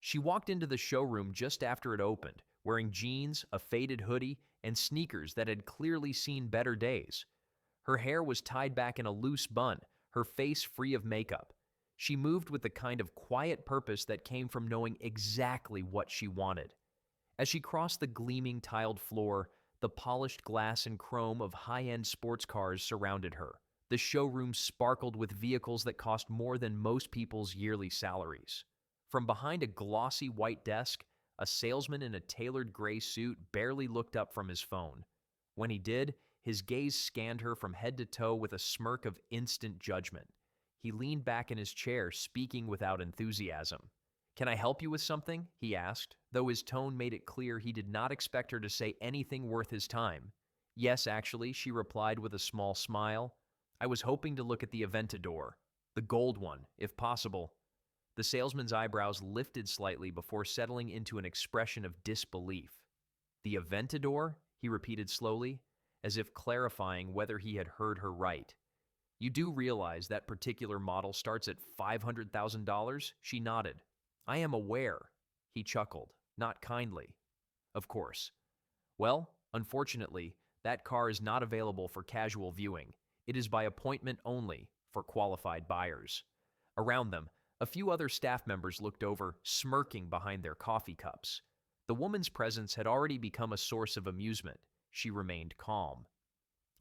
She walked into the showroom just after it opened, wearing jeans, a faded hoodie, and sneakers that had clearly seen better days. Her hair was tied back in a loose bun, her face free of makeup. She moved with the kind of quiet purpose that came from knowing exactly what she wanted. As she crossed the gleaming tiled floor, the polished glass and chrome of high-end sports cars surrounded her. The showroom sparkled with vehicles that cost more than most people's yearly salaries. From behind a glossy white desk, a salesman in a tailored gray suit barely looked up from his phone. When he did, his gaze scanned her from head to toe with a smirk of instant judgment. He leaned back in his chair, speaking without enthusiasm. "Can I help you with something?" he asked, though his tone made it clear he did not expect her to say anything worth his time. "Yes, actually," she replied with a small smile. "I was hoping to look at the Aventador. The gold one, if possible." The salesman's eyebrows lifted slightly before settling into an expression of disbelief. "The Aventador?" he repeated slowly, as if clarifying whether he had heard her right. "You do realize that particular model starts at $500,000? She nodded. "I am aware." He chuckled, not kindly. "Of course. Well, unfortunately, that car is not available for casual viewing. It is by appointment only for qualified buyers." Around them, a few other staff members looked over, smirking behind their coffee cups. The woman's presence had already become a source of amusement. She remained calm.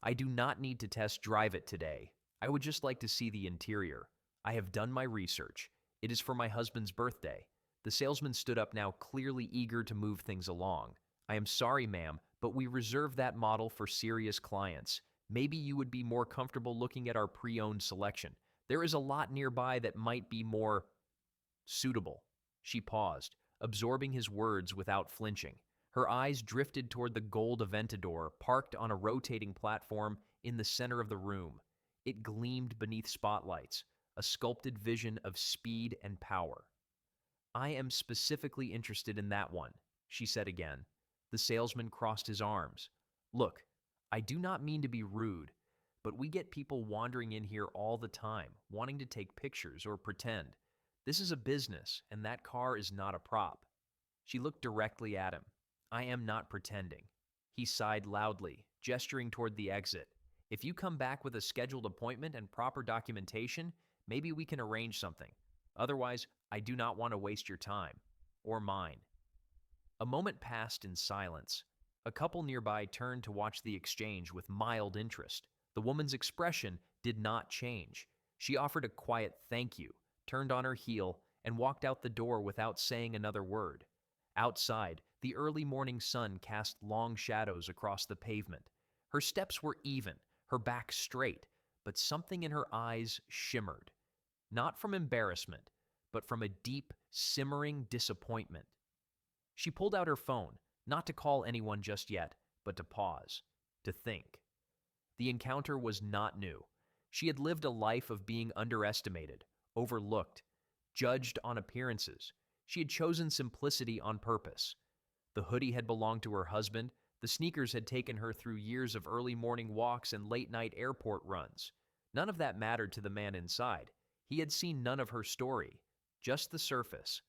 "I do not need to test drive it today. I would just like to see the interior. I have done my research. It is for my husband's birthday." The salesman stood up now, clearly eager to move things along. "I am sorry, ma'am, but we reserve that model for serious clients. Maybe you would be more comfortable looking at our pre-owned selection. There is a lot nearby that might be more suitable." She paused, absorbing his words without flinching. Her eyes drifted toward the gold Aventador parked on a rotating platform in the center of the room. It gleamed beneath spotlights, a sculpted vision of speed and power. "I am specifically interested in that one," she said again. The salesman crossed his arms. "Look, I do not mean to be rude, but we get people wandering in here all the time, wanting to take pictures or pretend. This is a business, and that car is not a prop." She looked directly at him. "I am not pretending." He sighed loudly, gesturing toward the exit. "If you come back with a scheduled appointment and proper documentation, maybe we can arrange something. Otherwise, I do not want to waste your time. Or mine." A moment passed in silence. A couple nearby turned to watch the exchange with mild interest. The woman's expression did not change. She offered a quiet thank you, turned on her heel, and walked out the door without saying another word. Outside, the early morning sun cast long shadows across the pavement. Her steps were even, her back straight, but something in her eyes shimmered. Not from embarrassment, but from a deep, simmering disappointment. She pulled out her phone, not to call anyone just yet, but to pause, to think. The encounter was not new. She had lived a life of being underestimated, overlooked, judged on appearances. She had chosen simplicity on purpose. The hoodie had belonged to her husband. The sneakers had taken her through years of early morning walks and late-night airport runs. None of that mattered to the man inside. He had seen none of her story, just the surface.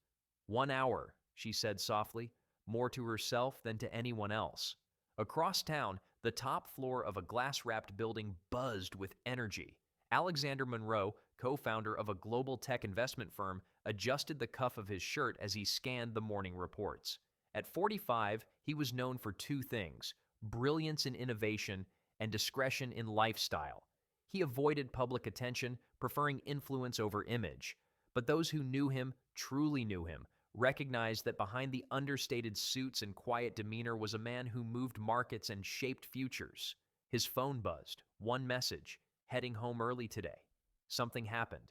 "1 hour," she said softly, more to herself than to anyone else. Across town, the top floor of a glass-wrapped building buzzed with energy. Alexander Monroe, co-founder of a global tech investment firm, adjusted the cuff of his shirt as he scanned the morning reports. At 45, he was known for two things: brilliance in innovation and discretion in lifestyle. He avoided public attention, preferring influence over image. But those who knew him, truly knew him, recognized that behind the understated suits and quiet demeanor was a man who moved markets and shaped futures. His phone buzzed. One message: "Heading home early today. Something happened.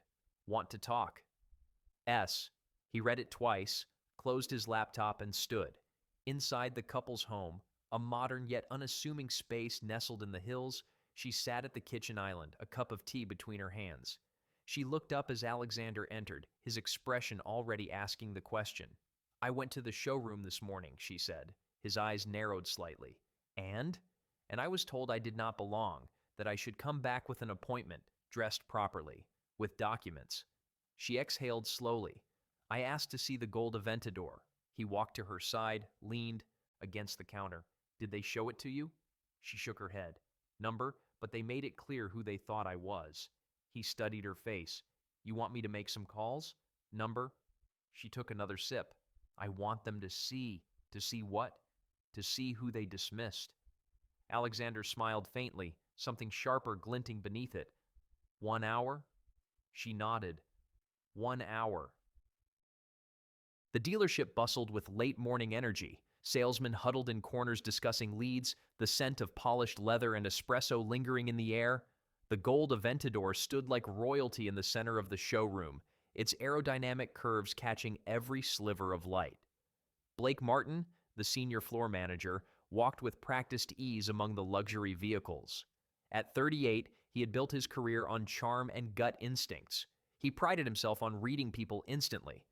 Want to talk?" S. He read it twice, closed his laptop, and stood. Inside the couple's home, a modern yet unassuming space nestled in the hills, she sat at the kitchen island, a cup of tea between her hands. She looked up as Alexander entered, his expression already asking the question. "I went to the showroom this morning," she said. His eyes narrowed slightly. "And?" "And I was told I did not belong, that I should come back with an appointment, dressed properly, with documents." She exhaled slowly. I asked to see the gold Aventador. He walked to her side, leaned against the counter. Did they show it to you? She shook her head. Number, but they made it clear who they thought I was. He studied her face. You want me to make some calls? Number? She took another sip. I want them to see. To see what? To see who they dismissed. Alexander smiled faintly, something sharper glinting beneath it. 1 hour? She nodded. 1 hour. The dealership bustled with late-morning energy. Salesmen huddled in corners discussing leads, the scent of polished leather and espresso lingering in the air. The gold Aventador stood like royalty in the center of the showroom, its aerodynamic curves catching every sliver of light. Blake Martin, the senior floor manager, walked with practiced ease among the luxury vehicles. At 38, he had built his career on charm and gut instincts. He prided himself on reading people instantly.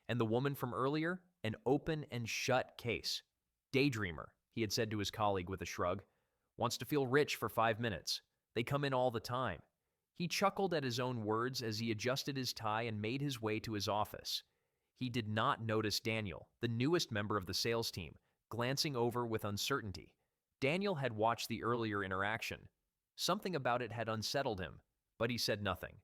And the woman from earlier? An open and shut case. Daydreamer, he had said to his colleague with a shrug. Wants to feel rich for 5 minutes. They come in all the time. He chuckled at his own words as he adjusted his tie and made his way to his office. He did not notice Daniel, the newest member of the sales team, glancing over with uncertainty. Daniel had watched the earlier interaction. Something about it had unsettled him, but he said nothing.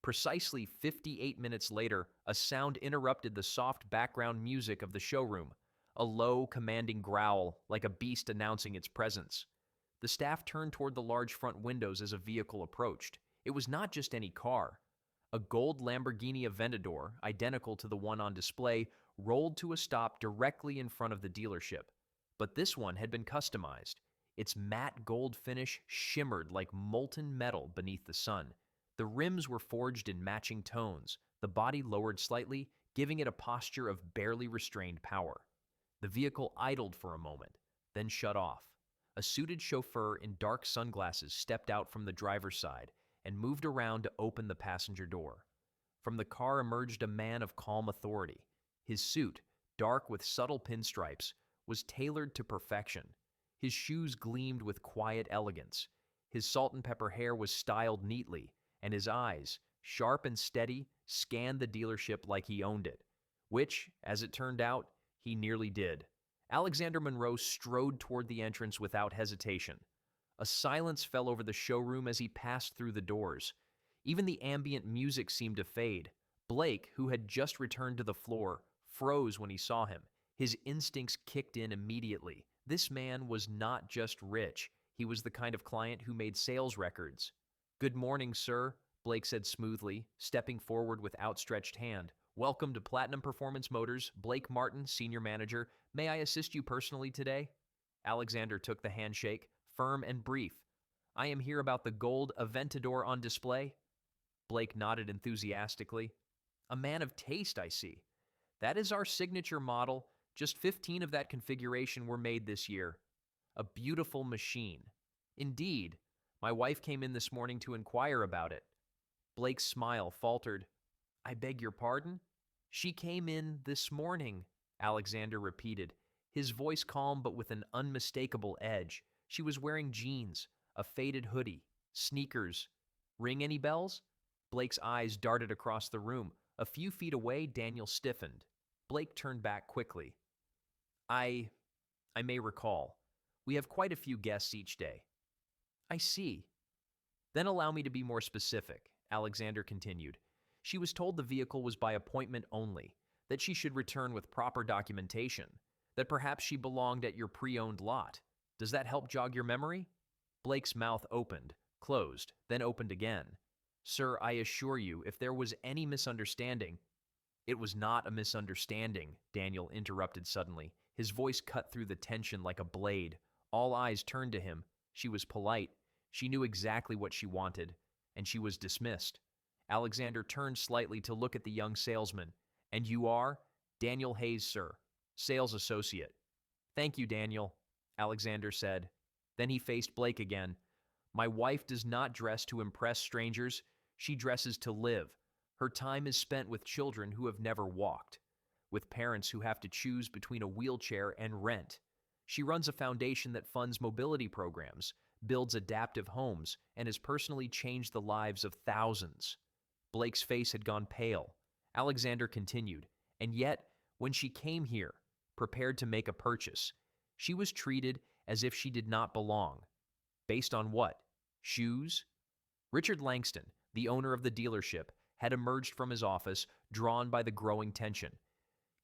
Precisely 58 minutes later, a sound interrupted the soft background music of the showroom, a low, commanding growl like a beast announcing its presence. The staff turned toward the large front windows as a vehicle approached. It was not just any car. A gold Lamborghini Aventador, identical to the one on display, rolled to a stop directly in front of the dealership. But this one had been customized. Its matte gold finish shimmered like molten metal beneath the sun. The rims were forged in matching tones, the body lowered slightly, giving it a posture of barely restrained power. The vehicle idled for a moment, then shut off. A suited chauffeur in dark sunglasses stepped out from the driver's side and moved around to open the passenger door. From the car emerged a man of calm authority. His suit, dark with subtle pinstripes, was tailored to perfection. His shoes gleamed with quiet elegance. His salt and pepper hair was styled neatly, and his eyes, sharp and steady, scanned the dealership like he owned it, which, as it turned out, he nearly did. Alexander Monroe strode toward the entrance without hesitation. A silence fell over the showroom as he passed through the doors. Even the ambient music seemed to fade. Blake, who had just returned to the floor, froze when he saw him. His instincts kicked in immediately. This man was not just rich. He was the kind of client who made sales records. "Good morning, sir," Blake said smoothly, stepping forward with outstretched hand. "Welcome to Platinum Performance Motors, Blake Martin, Senior Manager. May I assist you personally today?" Alexander took the handshake, firm and brief. "I am here about the gold Aventador on display." Blake nodded enthusiastically. "A man of taste, I see. That is our signature model. Just 15 of that configuration were made this year. A beautiful machine. Indeed. My wife came in this morning to inquire about it." Blake's smile faltered. "I beg your pardon?" "She came in this morning," Alexander repeated, his voice calm but with an unmistakable edge. She was wearing jeans, a faded hoodie, sneakers. Ring any bells? Blake's eyes darted across the room. A few feet away, Daniel stiffened. Blake turned back quickly. I may recall. We have quite a few guests each day." "I see. Then allow me to be more specific," Alexander continued. "She was told the vehicle was by appointment only, that she should return with proper documentation, that perhaps she belonged at your pre-owned lot. Does that help jog your memory?" Blake's mouth opened, closed, then opened again. "Sir, I assure you, if there was any misunderstanding—" "It was not a misunderstanding," Daniel interrupted suddenly. His voice cut through the tension like a blade. All eyes turned to him. She was polite. She knew exactly what she wanted, and she was dismissed. Alexander turned slightly to look at the young salesman. "And you are?" "Daniel Hayes, sir. Sales associate." "Thank you, Daniel," Alexander said. Then he faced Blake again. "My wife does not dress to impress strangers. She dresses to live. Her time is spent with children who have never walked, with parents who have to choose between a wheelchair and rent. She runs a foundation that funds mobility programs, builds adaptive homes, and has personally changed the lives of thousands." Blake's face had gone pale. Alexander continued. And yet, when she came here, prepared to make a purchase, she was treated as if she did not belong. Based on what? Shoes? Richard Langston, the owner of the dealership, had emerged from his office, drawn by the growing tension.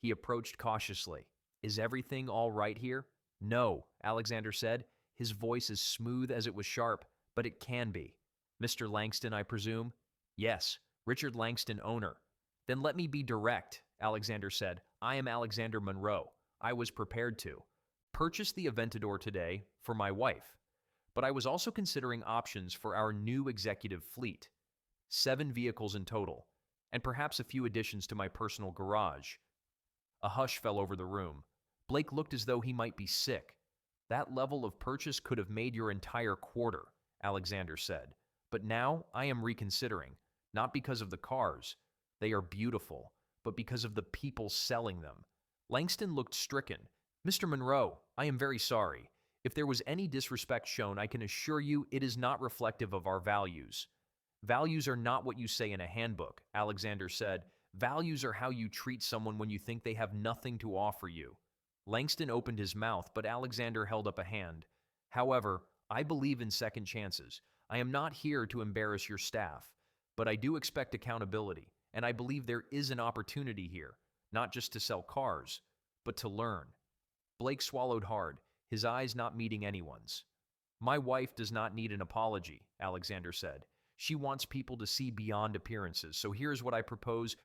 He approached cautiously. "Is everything all right here?" "No," Alexander said, his voice as smooth as it was sharp, "but it can be." "Mr. Langston, I presume?" "Yes, Richard Langston, owner." "Then let me be direct," Alexander said. "I am Alexander Monroe. I was prepared to purchase the Aventador today for my wife. But I was also considering options for our new executive fleet. 7 vehicles in total, and perhaps a few additions to my personal garage." A hush fell over the room. Blake looked as though he might be sick. "That level of purchase could have made your entire quarter," Alexander said. "But now I am reconsidering, not because of the cars. They are beautiful, but because of the people selling them." Langston looked stricken. "Mr. Monroe, I am very sorry. If there was any disrespect shown, I can assure you it is not reflective of our values." "Values are not what you say in a handbook," Alexander said. "Values are how you treat someone when you think they have nothing to offer you." Langston opened his mouth, but Alexander held up a hand. "However, I believe in second chances. I am not here to embarrass your staff, but I do expect accountability, and I believe there is an opportunity here, not just to sell cars, but to learn." Blake swallowed hard, his eyes not meeting anyone's. "My wife does not need an apology," Alexander said. "She wants people to see beyond appearances, so here's what I propose.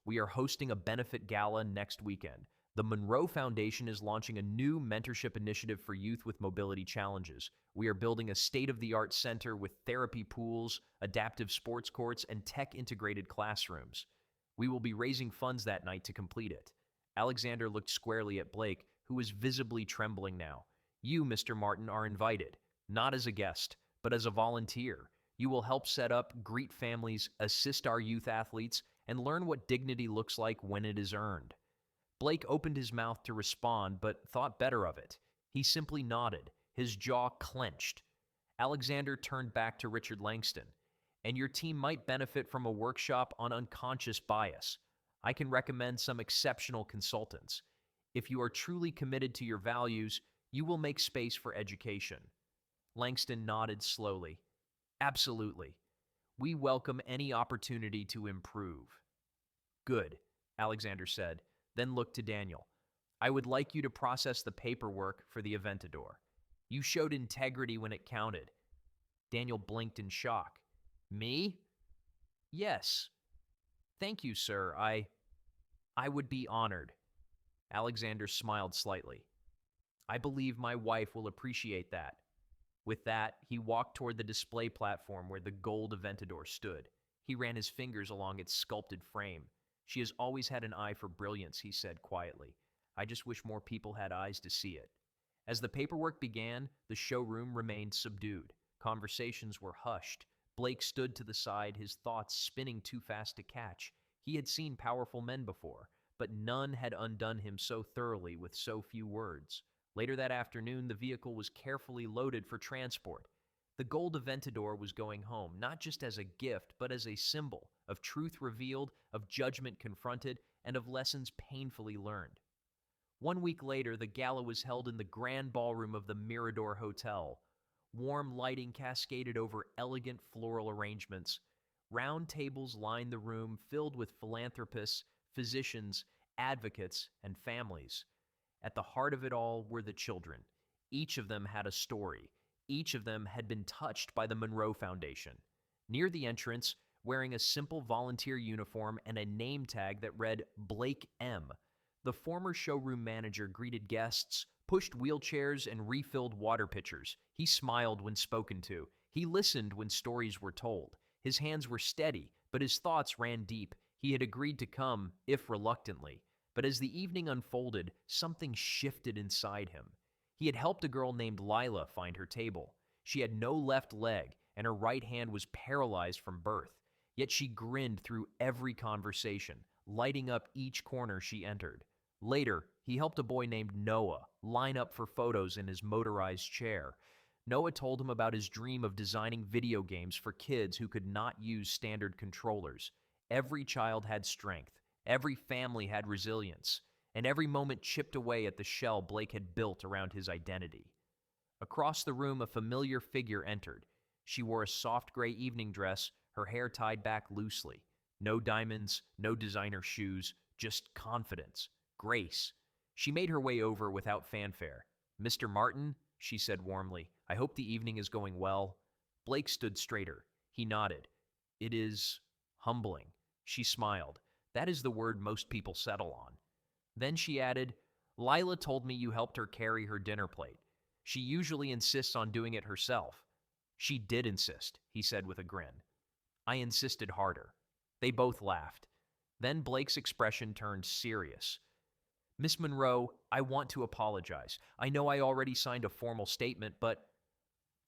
We are hosting a benefit gala next weekend. The Monroe Foundation is launching a new mentorship initiative for youth with mobility challenges. We are building a state-of-the-art center with therapy pools, adaptive sports courts, and tech-integrated classrooms. We will be raising funds that night to complete it." Alexander looked squarely at Blake, who was visibly trembling now. "You, Mr. Martin, are invited, not as a guest, but as a volunteer. You will help set up, greet families, assist our youth athletes, and learn what dignity looks like when it is earned." Blake opened his mouth to respond, but thought better of it. He simply nodded, his jaw clenched. Alexander turned back to Richard Langston. "And your team might benefit from a workshop on unconscious bias. I can recommend some exceptional consultants. If you are truly committed to your values, you will make space for education." Langston nodded slowly. "Absolutely. We welcome any opportunity to improve." "Good," Alexander said, then looked to Daniel. "I would like you to process the paperwork for the Aventador. You showed integrity when it counted." Daniel blinked in shock. "Me?" "Yes." "Thank you, sir. I would be honored." Alexander smiled slightly. "I believe my wife will appreciate that." With that, he walked toward the display platform where the gold Aventador stood. He ran his fingers along its sculpted frame. "She has always had an eye for brilliance," he said quietly. "I just wish more people had eyes to see it." As the paperwork began, the showroom remained subdued. Conversations were hushed. Blake stood to the side, his thoughts spinning too fast to catch. He had seen powerful men before, but none had undone him so thoroughly with so few words. Later that afternoon, the vehicle was carefully loaded for transport. The gold Aventador was going home, not just as a gift, but as a symbol of truth revealed, of judgment confronted, and of lessons painfully learned. 1 week later, the gala was held in the grand ballroom of the Mirador Hotel. Warm lighting cascaded over elegant floral arrangements. Round tables lined the room, filled with philanthropists, physicians, advocates, and families. At the heart of it all were the children. Each of them had a story. Each of them had been touched by the Monroe Foundation. Near the entrance, wearing a simple volunteer uniform and a name tag that read Blake M., the former showroom manager greeted guests, pushed wheelchairs, and refilled water pitchers. He smiled when spoken to. He listened when stories were told. His hands were steady, but his thoughts ran deep. He had agreed to come, if reluctantly. But as the evening unfolded, something shifted inside him. He had helped a girl named Lila find her table. She had no left leg, and her right hand was paralyzed from birth. Yet she grinned through every conversation, lighting up each corner she entered. Later, he helped a boy named Noah line up for photos in his motorized chair. Noah told him about his dream of designing video games for kids who could not use standard controllers. Every child had strength. Every family had resilience, and every moment chipped away at the shell Blake had built around his identity. Across the room, a familiar figure entered. She wore a soft gray evening dress, her hair tied back loosely. No diamonds, no designer shoes, just confidence, grace. She made her way over without fanfare. "Mr. Martin," she said warmly, "I hope the evening is going well." Blake stood straighter. He nodded. "It is humbling." She smiled. That is the word most people settle on. Then she added, "Lila told me you helped her carry her dinner plate. She usually insists on doing it herself." "She did insist," he said with a grin. "I insisted harder." They both laughed. Then Blake's expression turned serious. "Miss Monroe, I want to apologize. I know I already signed a formal statement, but—"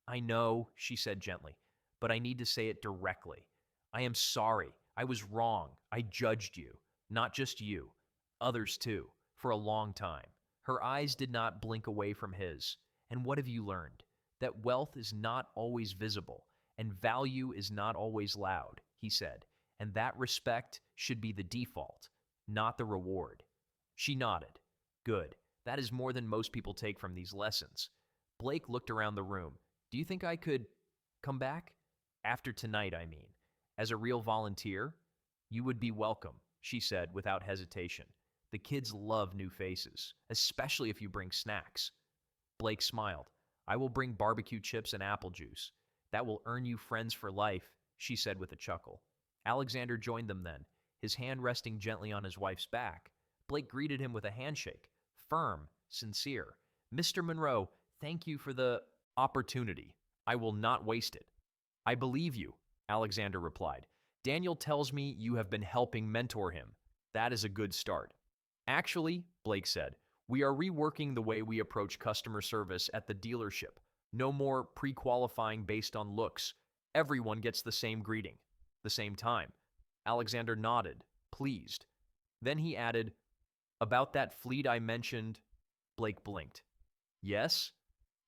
"I know," she said gently, "but I need to say it directly. I am sorry. I was wrong. I judged you. Not just you. Others too. For a long time." Her eyes did not blink away from his. "And what have you learned? That wealth is not always visible, and value is not always loud," he said. "And that respect should be the default, not the reward." She nodded. "Good. That is more than most people take from these lessons." Blake looked around the room. "Do you think I could come back? After tonight, I mean. As a real volunteer?" "You would be welcome," she said without hesitation. "The kids love new faces, especially if you bring snacks." Blake smiled. "I will bring barbecue chips and apple juice. That will earn you friends for life," she said with a chuckle. Alexander joined them then, his hand resting gently on his wife's back. Blake greeted him with a handshake, firm, sincere. "Mr. Monroe, thank you for the opportunity. I will not waste it." "I believe you," Alexander replied. "Daniel tells me you have been helping mentor him. That is a good start." "Actually," Blake said, "we are reworking the way we approach customer service at the dealership. No more pre-qualifying based on looks. Everyone gets the same greeting, the same time." Alexander nodded, pleased. Then he added, "About that fleet I mentioned." Blake blinked. "Yes?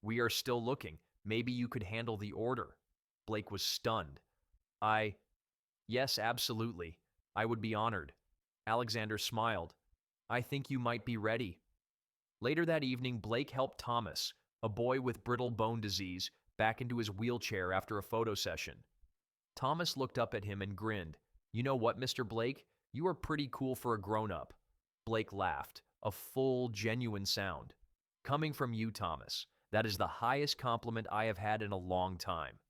We are still looking. Maybe you could handle the order." Blake was stunned. Yes, absolutely. I would be honored." Alexander smiled. "I think you might be ready." Later that evening, Blake helped Thomas, a boy with brittle bone disease, back into his wheelchair after a photo session. Thomas looked up at him and grinned. "You know what, Mr. Blake? You are pretty cool for a grown-up." Blake laughed, a full, genuine sound. "Coming from you, Thomas, that is the highest compliment I have had in a long time."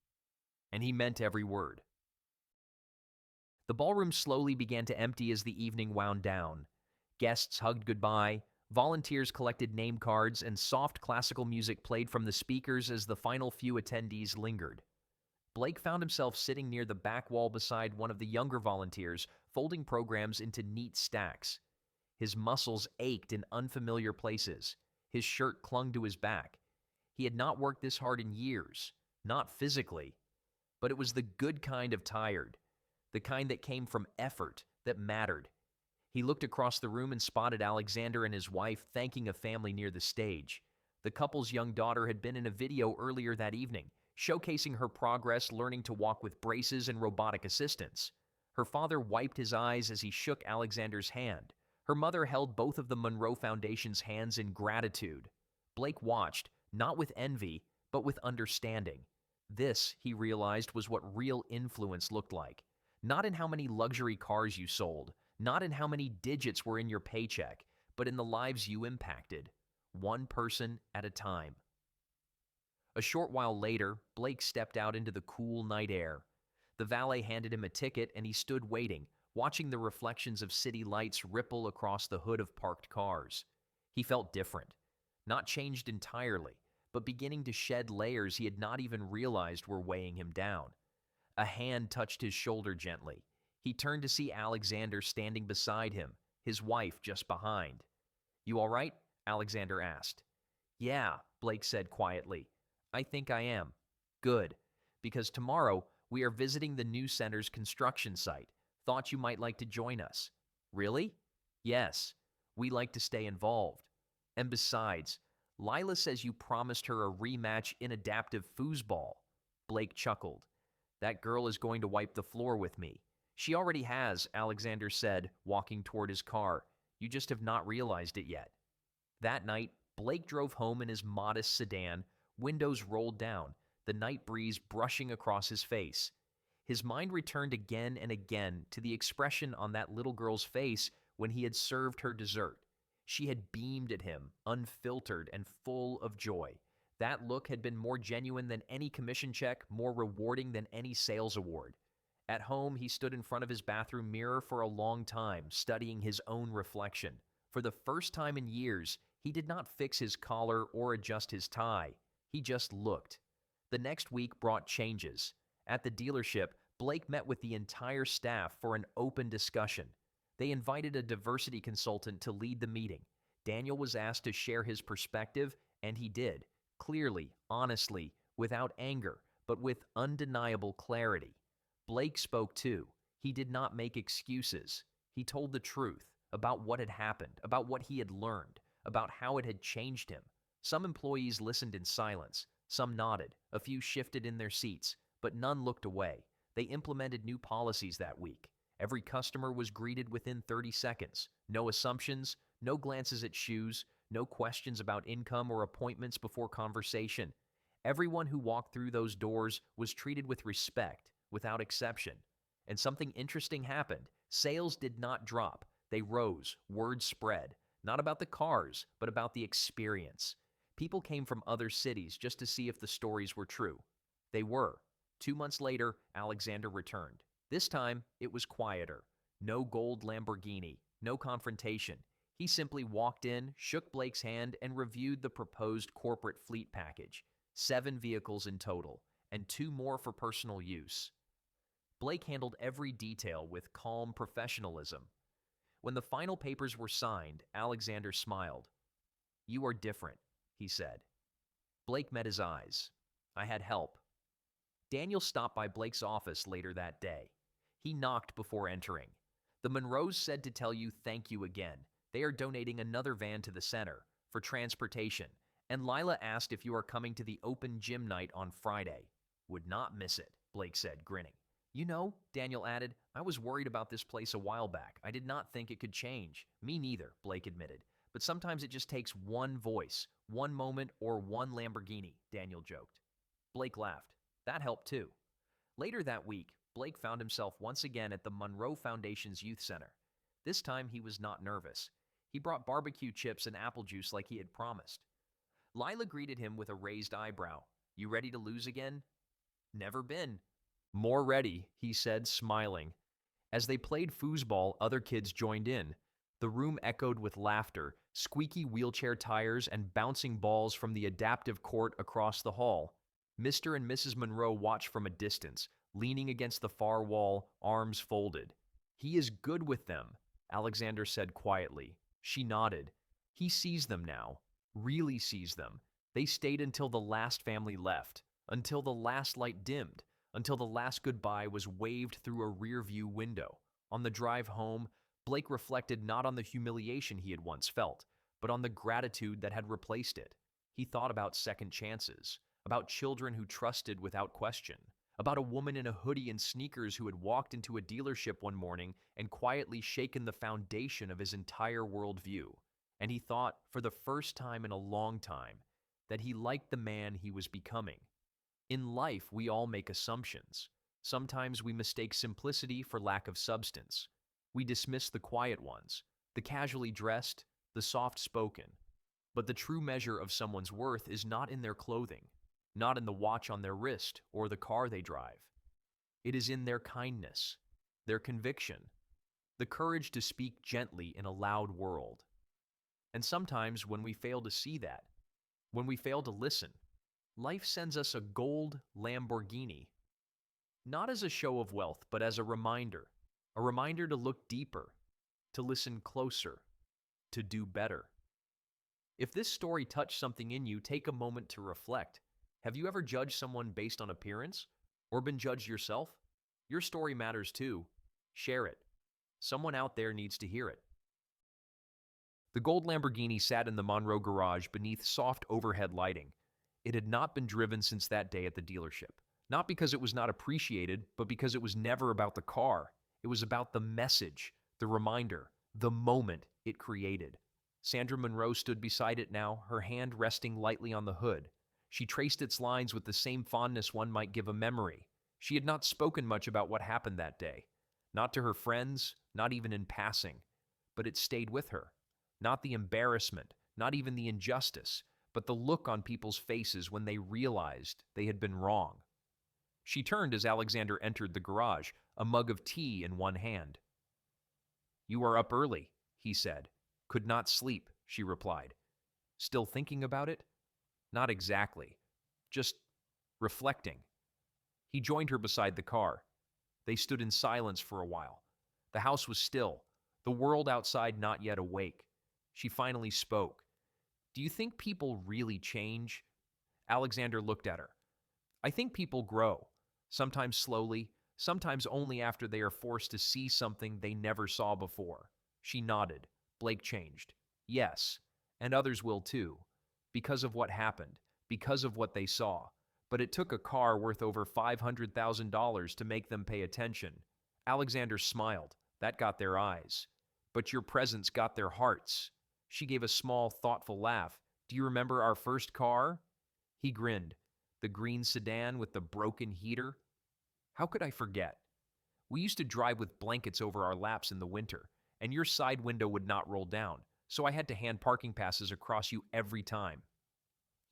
And he meant every word. The ballroom slowly began to empty as the evening wound down. Guests hugged goodbye, volunteers collected name cards, and soft classical music played from the speakers as the final few attendees lingered. Blake found himself sitting near the back wall beside one of the younger volunteers, folding programs into neat stacks. His muscles ached in unfamiliar places. His shirt clung to his back. He had not worked this hard in years, not physically, but it was the good kind of tired, the kind that came from effort, that mattered. He looked across the room and spotted Alexander and his wife thanking a family near the stage. The couple's young daughter had been in a video earlier that evening, showcasing her progress learning to walk with braces and robotic assistance. Her father wiped his eyes as he shook Alexander's hand. Her mother held both of the Monroe Foundation's hands in gratitude. Blake watched, not with envy, but with understanding. This, he realized, was what real influence looked like. Not in how many luxury cars you sold, not in how many digits were in your paycheck, but in the lives you impacted, one person at a time. A short while later, Blake stepped out into the cool night air. The valet handed him a ticket and he stood waiting, watching the reflections of city lights ripple across the hood of parked cars. He felt different, not changed entirely, but beginning to shed layers he had not even realized were weighing him down. A hand touched his shoulder gently. He turned to see Alexander standing beside him, his wife just behind. "You all right?" Alexander asked. "Yeah," Blake said quietly. "I think I am." "Good, because tomorrow we are visiting the new center's construction site. Thought you might like to join us." "Really?" "Yes. We like to stay involved. And besides, Lila says you promised her a rematch in adaptive foosball." Blake chuckled. "That girl is going to wipe the floor with me. She already has, Alexander said, walking toward his car. You just have not realized it yet. That night, Blake drove home in his modest sedan, windows rolled down, the night breeze brushing across his face. His mind returned again and again to the expression on that little girl's face when he had served her dessert. She had beamed at him, unfiltered and full of joy. That look had been more genuine than any commission check, more rewarding than any sales award. At home, he stood in front of his bathroom mirror for a long time, studying his own reflection. For the first time in years, he did not fix his collar or adjust his tie. He just looked. The next week brought changes. At the dealership, Blake met with the entire staff for an open discussion. They invited a diversity consultant to lead the meeting. Daniel was asked to share his perspective, and he did, clearly, honestly, without anger, but with undeniable clarity. Blake spoke too. He did not make excuses. He told the truth about what had happened, about what he had learned, about how it had changed him. Some employees listened in silence. Some nodded. A few shifted in their seats, but none looked away. They implemented new policies that week. Every customer was greeted within 30 seconds. No assumptions, no glances at shoes, no questions about income or appointments before conversation. Everyone who walked through those doors was treated with respect, without exception. And something interesting happened. Sales did not drop. They rose. Word spread. Not about the cars, but about the experience. People came from other cities just to see if the stories were true. They were. 2 months later, Alexander returned. This time, it was quieter. No gold Lamborghini, no confrontation. He simply walked in, shook Blake's hand, and reviewed the proposed corporate fleet package. 7 vehicles in total, and 2 more for personal use. Blake handled every detail with calm professionalism. When the final papers were signed, Alexander smiled. "You are different," he said. Blake met his eyes. "I had help." Daniel stopped by Blake's office later that day. He knocked before entering. "The Monroes said to tell you thank you again. They are donating another van to the center for transportation, and Lila asked if you are coming to the open gym night on Friday." "Would not miss it," Blake said, grinning. "You know," Daniel added, "I was worried about this place a while back. I did not think it could change." "Me neither," Blake admitted. "But sometimes it just takes one voice, one moment, or one Lamborghini," Daniel joked. Blake laughed. That helped too. Later that week, Blake found himself once again at the Monroe Foundation's youth center. This time he was not nervous. He brought barbecue chips and apple juice like he had promised. Lila greeted him with a raised eyebrow. "You ready to lose again?" "Never been." "More ready," he said, smiling. As they played foosball, other kids joined in. The room echoed with laughter, squeaky wheelchair tires, and bouncing balls from the adaptive court across the hall. Mr. and Mrs. Monroe watched from a distance, leaning against the far wall, arms folded. "He is good with them," Alexander said quietly. She nodded. "He sees them now, really sees them. They stayed until the last family left, until the last light dimmed, until the last goodbye was waved through a rear-view window." On the drive home, Blake reflected not on the humiliation he had once felt, but on the gratitude that had replaced it. He thought about second chances, about children who trusted without question, about a woman in a hoodie and sneakers who had walked into a dealership one morning and quietly shaken the foundation of his entire worldview. And he thought, for the first time in a long time, that he liked the man he was becoming. In life, we all make assumptions. Sometimes we mistake simplicity for lack of substance. We dismiss the quiet ones, the casually dressed, the soft-spoken. But the true measure of someone's worth is not in their clothing, not in the watch on their wrist or the car they drive. It is in their kindness, their conviction, the courage to speak gently in a loud world. And sometimes when we fail to see that, when we fail to listen, life sends us a gold Lamborghini. Not as a show of wealth, but as a reminder to look deeper, to listen closer, to do better. If this story touched something in you, take a moment to reflect. Have you ever judged someone based on appearance? Or been judged yourself? Your story matters too. Share it. Someone out there needs to hear it. The gold Lamborghini sat in the Monroe garage beneath soft overhead lighting. It had not been driven since that day at the dealership. Not because it was not appreciated, but because it was never about the car. It was about the message, the reminder, the moment it created. Sandra Monroe stood beside it now, her hand resting lightly on the hood. She traced its lines with the same fondness one might give a memory. She had not spoken much about what happened that day. Not to her friends, not even in passing. But it stayed with her. Not the embarrassment, not even the injustice, but the look on people's faces when they realized they had been wrong. She turned as Alexander entered the garage, a mug of tea in one hand. "You are up early," he said. "Could not sleep," she replied. "Still thinking about it?" "Not exactly. Just reflecting." He joined her beside the car. They stood in silence for a while. The house was still, the world outside not yet awake. She finally spoke. "Do you think people really change?" Alexander looked at her. "I think people grow, sometimes slowly, sometimes only after they are forced to see something they never saw before." She nodded. Blake changed. "Yes, and others will too, because of what happened, because of what they saw. But it took a car worth over $500,000 to make them pay attention." Alexander smiled. "That got their eyes. But your presence got their hearts." She gave a small, thoughtful laugh. "Do you remember our first car?" He grinned. "The green sedan with the broken heater?" "How could I forget? We used to drive with blankets over our laps in the winter, and your side window would not roll down, so I had to hand parking passes across you every time."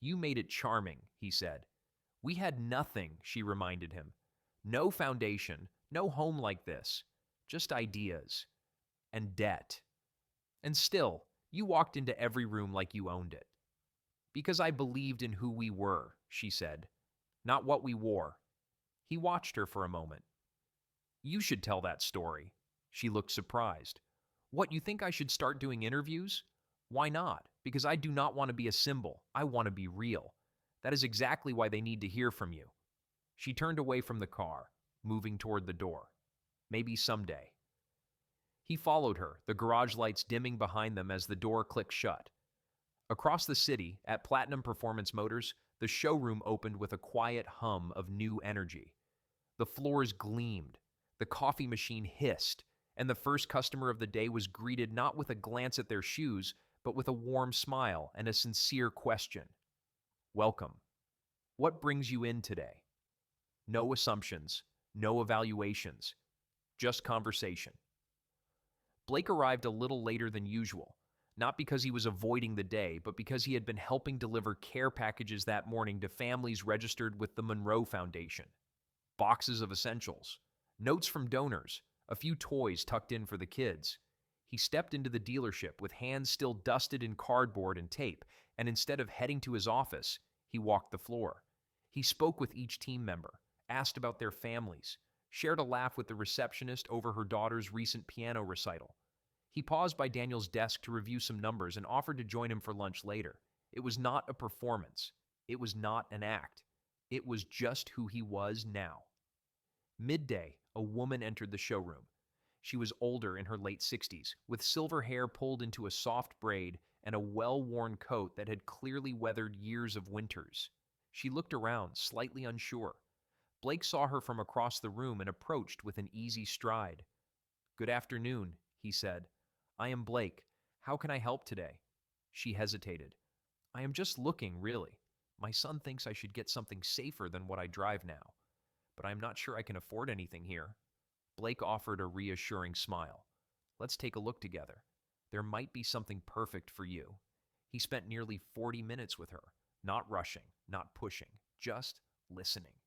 "You made it charming," he said. "We had nothing," she reminded him. "No foundation, no home like this. Just ideas. And debt. And still, you walked into every room like you owned it." "Because I believed in who we were," she said. "Not what we wore." He watched her for a moment. "You should tell that story." She looked surprised. "What, you think I should start doing interviews?" "Why not? Because I do not want to be a symbol. I want to be real. That is exactly why they need to hear from you." She turned away from the car, moving toward the door. "Maybe someday." He followed her, the garage lights dimming behind them as the door clicked shut. Across the city, at Platinum Performance Motors, the showroom opened with a quiet hum of new energy. The floors gleamed, the coffee machine hissed, and the first customer of the day was greeted not with a glance at their shoes, but with a warm smile and a sincere question. "Welcome. What brings you in today?" No assumptions, no evaluations, just conversation. Blake arrived a little later than usual, not because he was avoiding the day, but because he had been helping deliver care packages that morning to families registered with the Monroe Foundation. Boxes of essentials, notes from donors, a few toys tucked in for the kids. He stepped into the dealership with hands still dusted in cardboard and tape, and instead of heading to his office, he walked the floor. He spoke with each team member, asked about their families, shared a laugh with the receptionist over her daughter's recent piano recital. He paused by Daniel's desk to review some numbers and offered to join him for lunch later. It was not a performance. It was not an act. It was just who he was now. Midday, a woman entered the showroom. She was older, in her late 60s, with silver hair pulled into a soft braid and a well-worn coat that had clearly weathered years of winters. She looked around, slightly unsure. Blake saw her from across the room and approached with an easy stride. "Good afternoon," he said. "I am Blake. How can I help today?" She hesitated. "I am just looking, really. My son thinks I should get something safer than what I drive now, but I am not sure I can afford anything here." Blake offered a reassuring smile. "Let's take a look together. There might be something perfect for you." He spent nearly 40 minutes with her, not rushing, not pushing, just listening.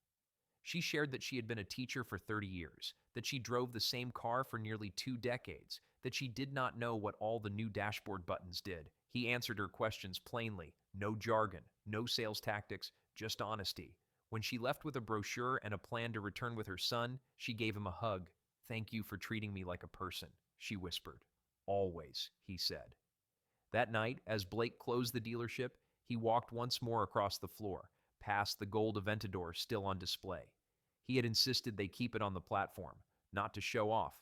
She shared that she had been a teacher for 30 years, that she drove the same car for nearly 2 decades, that she did not know what all the new dashboard buttons did. He answered her questions plainly, no jargon, no sales tactics, just honesty. When she left with a brochure and a plan to return with her son, she gave him a hug. "Thank you for treating me like a person," she whispered. "Always," he said. That night, as Blake closed the dealership, he walked once more across the floor, past the gold Aventador still on display. He had insisted they keep it on the platform, not to show off,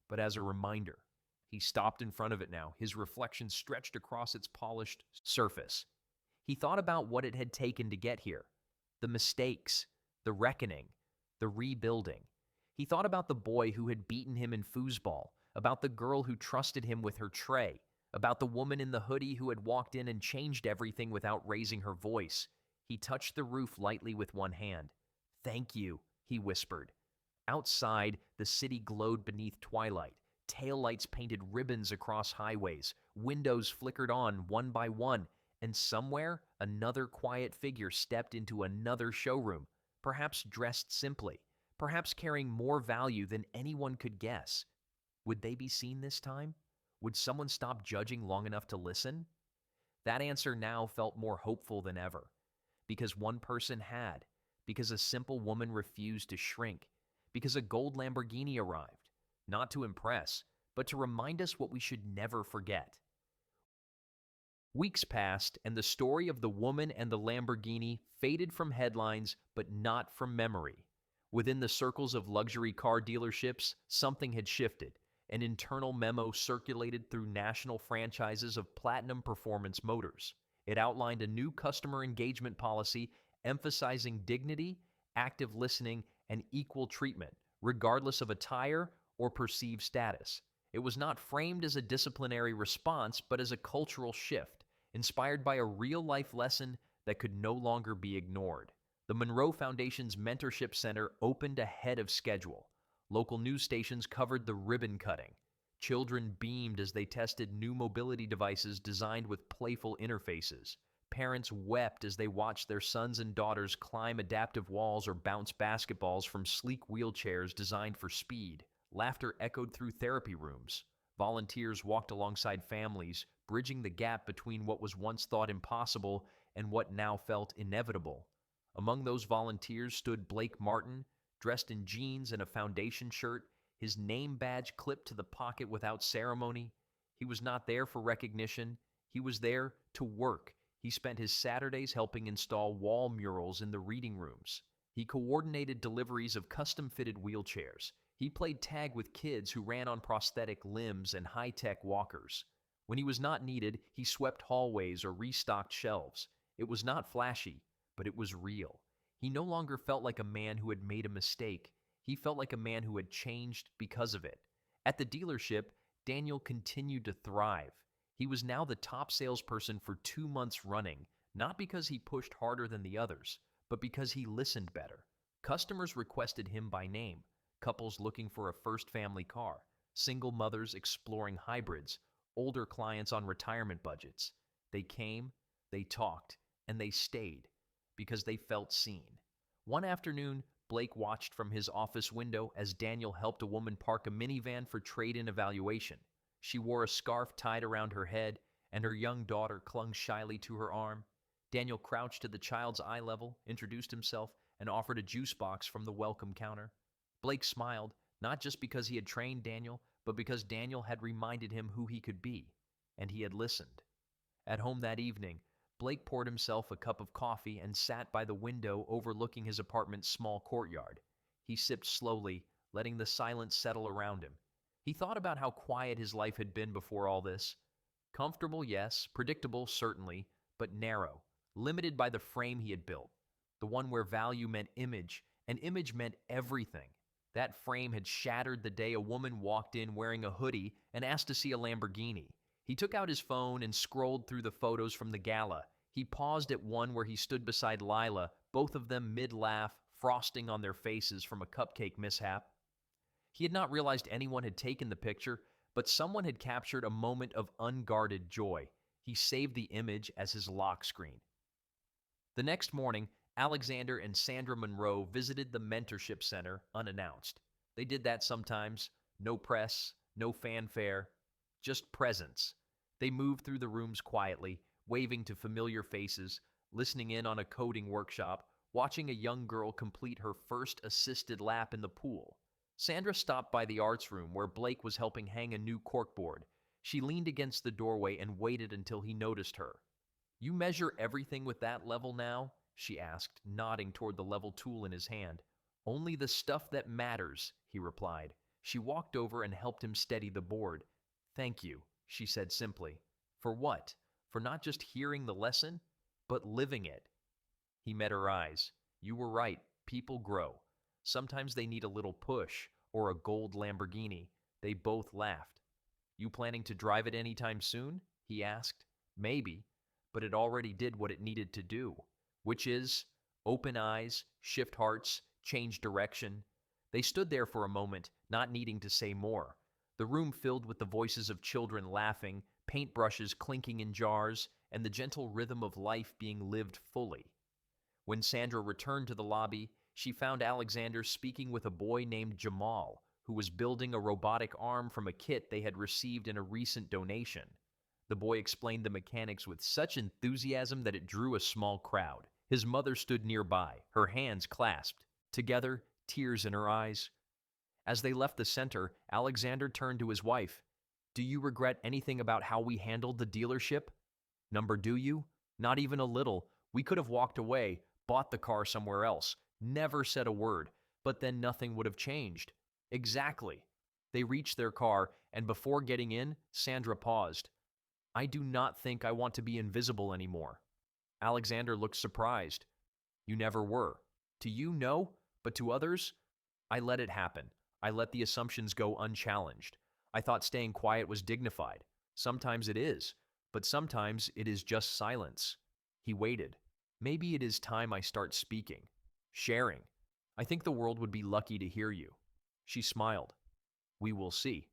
but as a reminder. He stopped in front of it now, his reflection stretched across its polished surface. He thought about what it had taken to get here, the mistakes, the reckoning, the rebuilding. He thought about the boy who had beaten him in foosball, about the girl who trusted him with her tray, about the woman in the hoodie who had walked in and changed everything without raising her voice. He touched the roof lightly with one hand. "Thank you," he whispered. Outside, the city glowed beneath twilight. Taillights painted ribbons across highways. Windows flickered on one by one. And somewhere, another quiet figure stepped into another showroom, perhaps dressed simply, perhaps carrying more value than anyone could guess. Would they be seen this time? Would someone stop judging long enough to listen? That answer now felt more hopeful than ever. Because one person had. Because a simple woman refused to shrink. Because a gold Lamborghini arrived. Not to impress, but to remind us what we should never forget. Weeks passed, and the story of the woman and the Lamborghini faded from headlines, but not from memory. Within the circles of luxury car dealerships, something had shifted. An internal memo circulated through national franchises of Platinum Performance Motors. It outlined a new customer engagement policy emphasizing dignity, active listening, and equal treatment, regardless of attire or perceived status. It was not framed as a disciplinary response, but as a cultural shift, inspired by a real-life lesson that could no longer be ignored. The Monroe Foundation's Mentorship Center opened ahead of schedule. Local news stations covered the ribbon cutting. Children beamed as they tested new mobility devices designed with playful interfaces. Parents wept as they watched their sons and daughters climb adaptive walls or bounce basketballs from sleek wheelchairs designed for speed. Laughter echoed through therapy rooms. Volunteers walked alongside families, bridging the gap between what was once thought impossible and what now felt inevitable. Among those volunteers stood Blake Martin, dressed in jeans and a foundation shirt, his name badge clipped to the pocket without ceremony. He was not there for recognition. He was there to work. He spent his Saturdays helping install wall murals in the reading rooms. He coordinated deliveries of custom-fitted wheelchairs. He played tag with kids who ran on prosthetic limbs and high-tech walkers. When he was not needed, he swept hallways or restocked shelves. It was not flashy, but it was real. He no longer felt like a man who had made a mistake. He felt like a man who had changed because of it. At the dealership, Daniel continued to thrive. He was now the top salesperson for 2 months running, not because he pushed harder than the others, but because he listened better. Customers requested him by name. Couples looking for a first family car, single mothers exploring hybrids, older clients on retirement budgets. They came, they talked, and they stayed because they felt seen. One afternoon, Blake watched from his office window as Daniel helped a woman park a minivan for trade-in evaluation. She wore a scarf tied around her head, and her young daughter clung shyly to her arm. Daniel crouched to the child's eye level, introduced himself, and offered a juice box from the welcome counter. Blake smiled, not just because he had trained Daniel, but because Daniel had reminded him who he could be, and he had listened. At home that evening, Blake poured himself a cup of coffee and sat by the window overlooking his apartment's small courtyard. He sipped slowly, letting the silence settle around him. He thought about how quiet his life had been before all this. Comfortable, yes, predictable, certainly, but narrow, limited by the frame he had built, the one where value meant image, and image meant everything. That frame had shattered the day a woman walked in wearing a hoodie and asked to see a Lamborghini. He took out his phone and scrolled through the photos from the gala. He paused at one where he stood beside Lila, both of them mid-laugh, frosting on their faces from a cupcake mishap. He had not realized anyone had taken the picture, but someone had captured a moment of unguarded joy. He saved the image as his lock screen. The next morning, Alexander and Sandra Monroe visited the Mentorship Center unannounced. They did that sometimes. No press, no fanfare, just presence. They moved through the rooms quietly, waving to familiar faces, listening in on a coding workshop, watching a young girl complete her first assisted lap in the pool. Sandra stopped by the arts room where Blake was helping hang a new corkboard. She leaned against the doorway and waited until he noticed her. "You measure everything with that level now?" she asked, nodding toward the level tool in his hand. "Only the stuff that matters," he replied. She walked over and helped him steady the board. "Thank you," she said simply. "For what? For not just hearing the lesson, but living it." He met her eyes. "You were right. People grow. Sometimes they need a little push or a gold Lamborghini. They both laughed. You planning to drive it anytime soon? He asked. Maybe, but it already did what it needed to do, which is open eyes, shift hearts, change direction. They stood there for a moment, not needing to say more. The room filled with the voices of children laughing, paintbrushes clinking in jars, and the gentle rhythm of life being lived fully. When Sandra returned to the lobby, she found Alexander speaking with a boy named Jamal, who was building a robotic arm from a kit they had received in a recent donation. The boy explained the mechanics with such enthusiasm that it drew a small crowd. His mother stood nearby, her hands clasped. Together, tears in her eyes. As they left the center, Alexander turned to his wife. Do you regret anything about how we handled the dealership? Number, do you? Not even a little. We could have walked away, bought the car somewhere else, never said a word, but then nothing would have changed. Exactly. They reached their car, and before getting in, Sandra paused. I do not think I want to be invisible anymore. Alexander looked surprised. You never were. To you, no, but to others, I let it happen. I let the assumptions go unchallenged. I thought staying quiet was dignified. Sometimes it is, but sometimes it is just silence. He waited. Maybe it is time I start speaking, sharing. I think the world would be lucky to hear you. She smiled. We will see.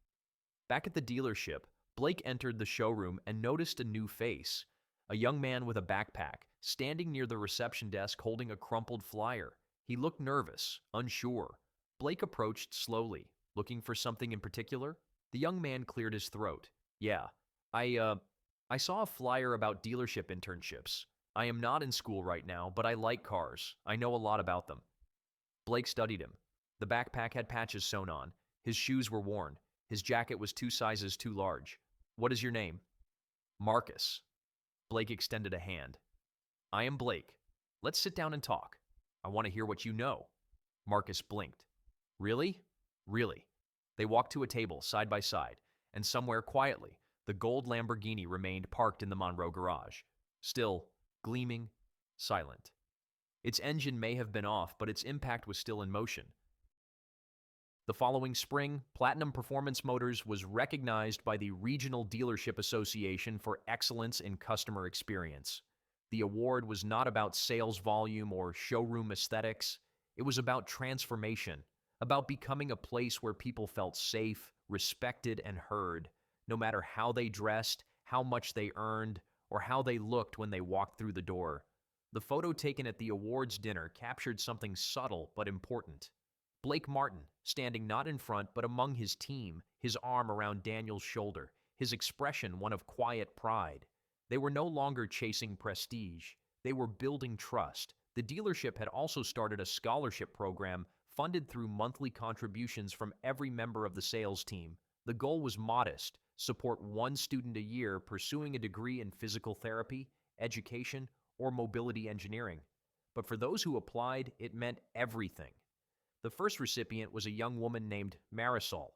Back at the dealership, Blake entered the showroom and noticed a new face. A young man with a backpack, standing near the reception desk holding a crumpled flyer. He looked nervous, unsure. Blake approached slowly, looking for something in particular. The young man cleared his throat. Yeah, I saw a flyer about dealership internships. I am not in school right now, but I like cars. I know a lot about them. Blake studied him. The backpack had patches sewn on. His shoes were worn. His jacket was 2 sizes too large. What is your name? Marcus. Blake extended a hand. I am Blake. Let's sit down and talk. I want to hear what you know. Marcus blinked. Really? Really. They walked to a table side by side, and somewhere quietly, the gold Lamborghini remained parked in the Monroe garage. Still, gleaming, silent. Its engine may have been off, but its impact was still in motion. The following spring, Platinum Performance Motors was recognized by the Regional Dealership Association for excellence in customer experience. The award was not about sales volume or showroom aesthetics. It was about transformation, about becoming a place where people felt safe, respected, and heard, no matter how they dressed, how much they earned, or how they looked when they walked through the door. The photo taken at the awards dinner captured something subtle but important. Blake Martin, standing not in front but among his team, his arm around Daniel's shoulder, his expression one of quiet pride. They were no longer chasing prestige. They were building trust. The dealership had also started a scholarship program funded through monthly contributions from every member of the sales team. The goal was modest: support 1 student a year pursuing a degree in physical therapy, education, or mobility engineering. But for those who applied, it meant everything. The first recipient was a young woman named Marisol.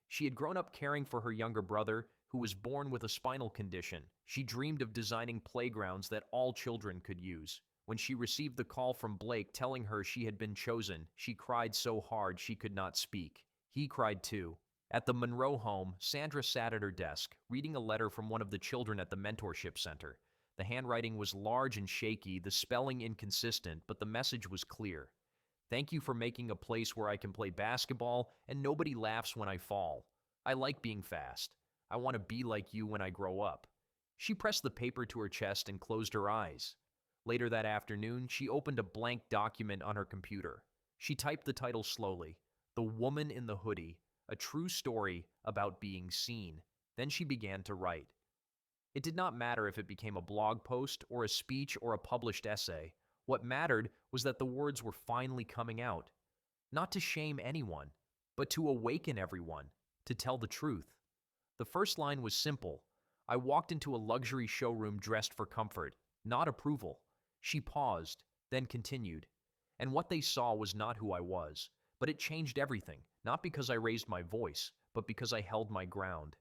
She had grown up caring for her younger brother, who was born with a spinal condition. She dreamed of designing playgrounds that all children could use. When she received the call from Blake telling her she had been chosen, she cried so hard she could not speak. He cried too. At the Monroe home, Sandra sat at her desk, reading a letter from one of the children at the mentorship center. The handwriting was large and shaky, the spelling inconsistent, but the message was clear. Thank you for making a place where I can play basketball and nobody laughs when I fall. I like being fast. I want to be like you when I grow up. She pressed the paper to her chest and closed her eyes. Later that afternoon, she opened a blank document on her computer. She typed the title slowly, The Woman in the Hoodie, a true story about being seen. Then she began to write. It did not matter if it became a blog post or a speech or a published essay. What mattered was that the words were finally coming out. Not to shame anyone, but to awaken everyone, to tell the truth. The first line was simple. I walked into a luxury showroom dressed for comfort, not approval. She paused, then continued. And what they saw was not who I was, but it changed everything, not because I raised my voice, but because I held my ground.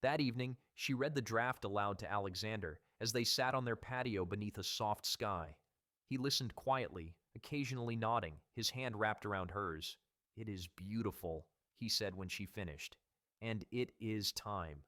That evening, she read the draft aloud to Alexander as they sat on their patio beneath a soft sky. He listened quietly, occasionally nodding, his hand wrapped around hers. "It is beautiful," he said when she finished. "And it is time."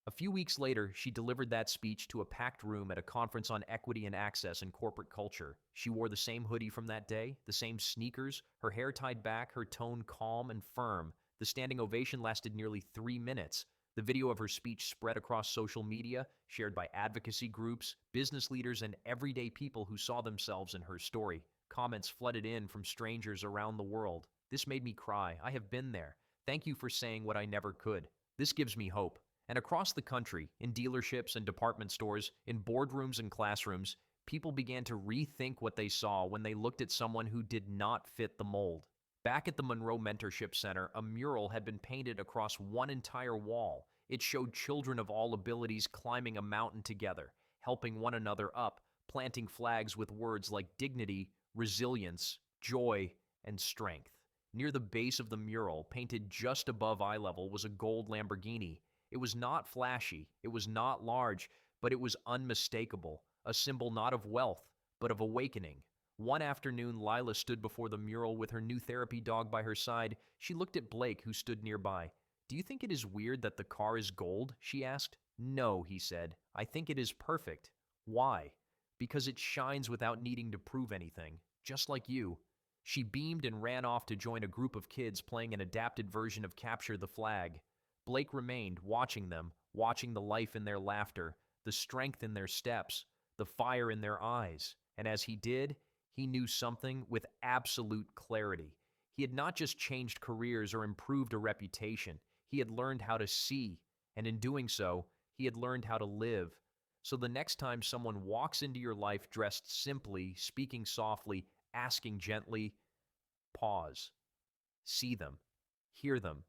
A few weeks later, she delivered that speech to a packed room at a conference on equity and access in corporate culture. She wore the same hoodie from that day, the same sneakers, her hair tied back, her tone calm and firm. The standing ovation lasted nearly 3 minutes. The video of her speech spread across social media, shared by advocacy groups, business leaders, and everyday people who saw themselves in her story. Comments flooded in from strangers around the world. "This made me cry. I have been there. Thank you for saying what I never could. This gives me hope." And across the country, in dealerships and department stores, in boardrooms and classrooms, people began to rethink what they saw when they looked at someone who did not fit the mold. Back at the Monroe Mentorship Center, a mural had been painted across one entire wall. It showed children of all abilities climbing a mountain together, helping one another up, planting flags with words like dignity, resilience, joy, and strength. Near the base of the mural, painted just above eye level, was a gold Lamborghini. It was not flashy, it was not large, but it was unmistakable, a symbol not of wealth, but of awakening. One afternoon, Lila stood before the mural with her new therapy dog by her side. She looked at Blake, who stood nearby. "Do you think it is weird that the car is gold?" she asked. "No," he said. "I think it is perfect." "Why?" "Because it shines without needing to prove anything, just like you." She beamed and ran off to join a group of kids playing an adapted version of Capture the Flag. Blake remained, watching them, watching the life in their laughter, the strength in their steps, the fire in their eyes. And as he did, he knew something with absolute clarity. He had not just changed careers or improved a reputation. He had learned how to see, and in doing so, he had learned how to live. So the next time someone walks into your life dressed simply, speaking softly, asking gently, pause. See them. Hear them.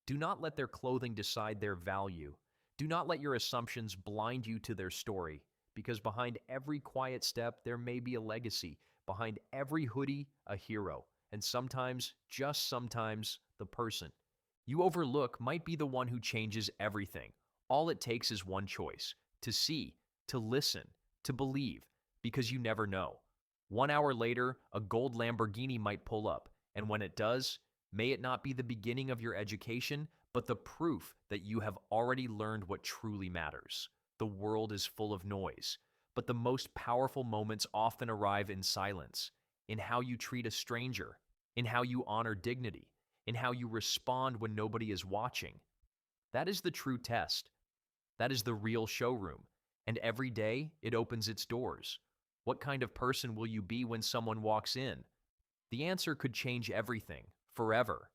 Do not let their clothing decide their value. Do not let your assumptions blind you to their story, because behind every quiet step, there may be a legacy. Behind every hoodie, a hero. And sometimes, just sometimes, the person you overlook might be the one who changes everything. All it takes is one choice: to see, to listen, to believe, because you never know. 1 hour later, a gold Lamborghini might pull up, and when it does, may it not be the beginning of your education, but the proof that you have already learned what truly matters. The world is full of noise, but the most powerful moments often arrive in silence, in how you treat a stranger, in how you honor dignity, in how you respond when nobody is watching. That is the true test. That is the real showroom, and every day it opens its doors. What kind of person will you be when someone walks in? The answer could change everything, forever.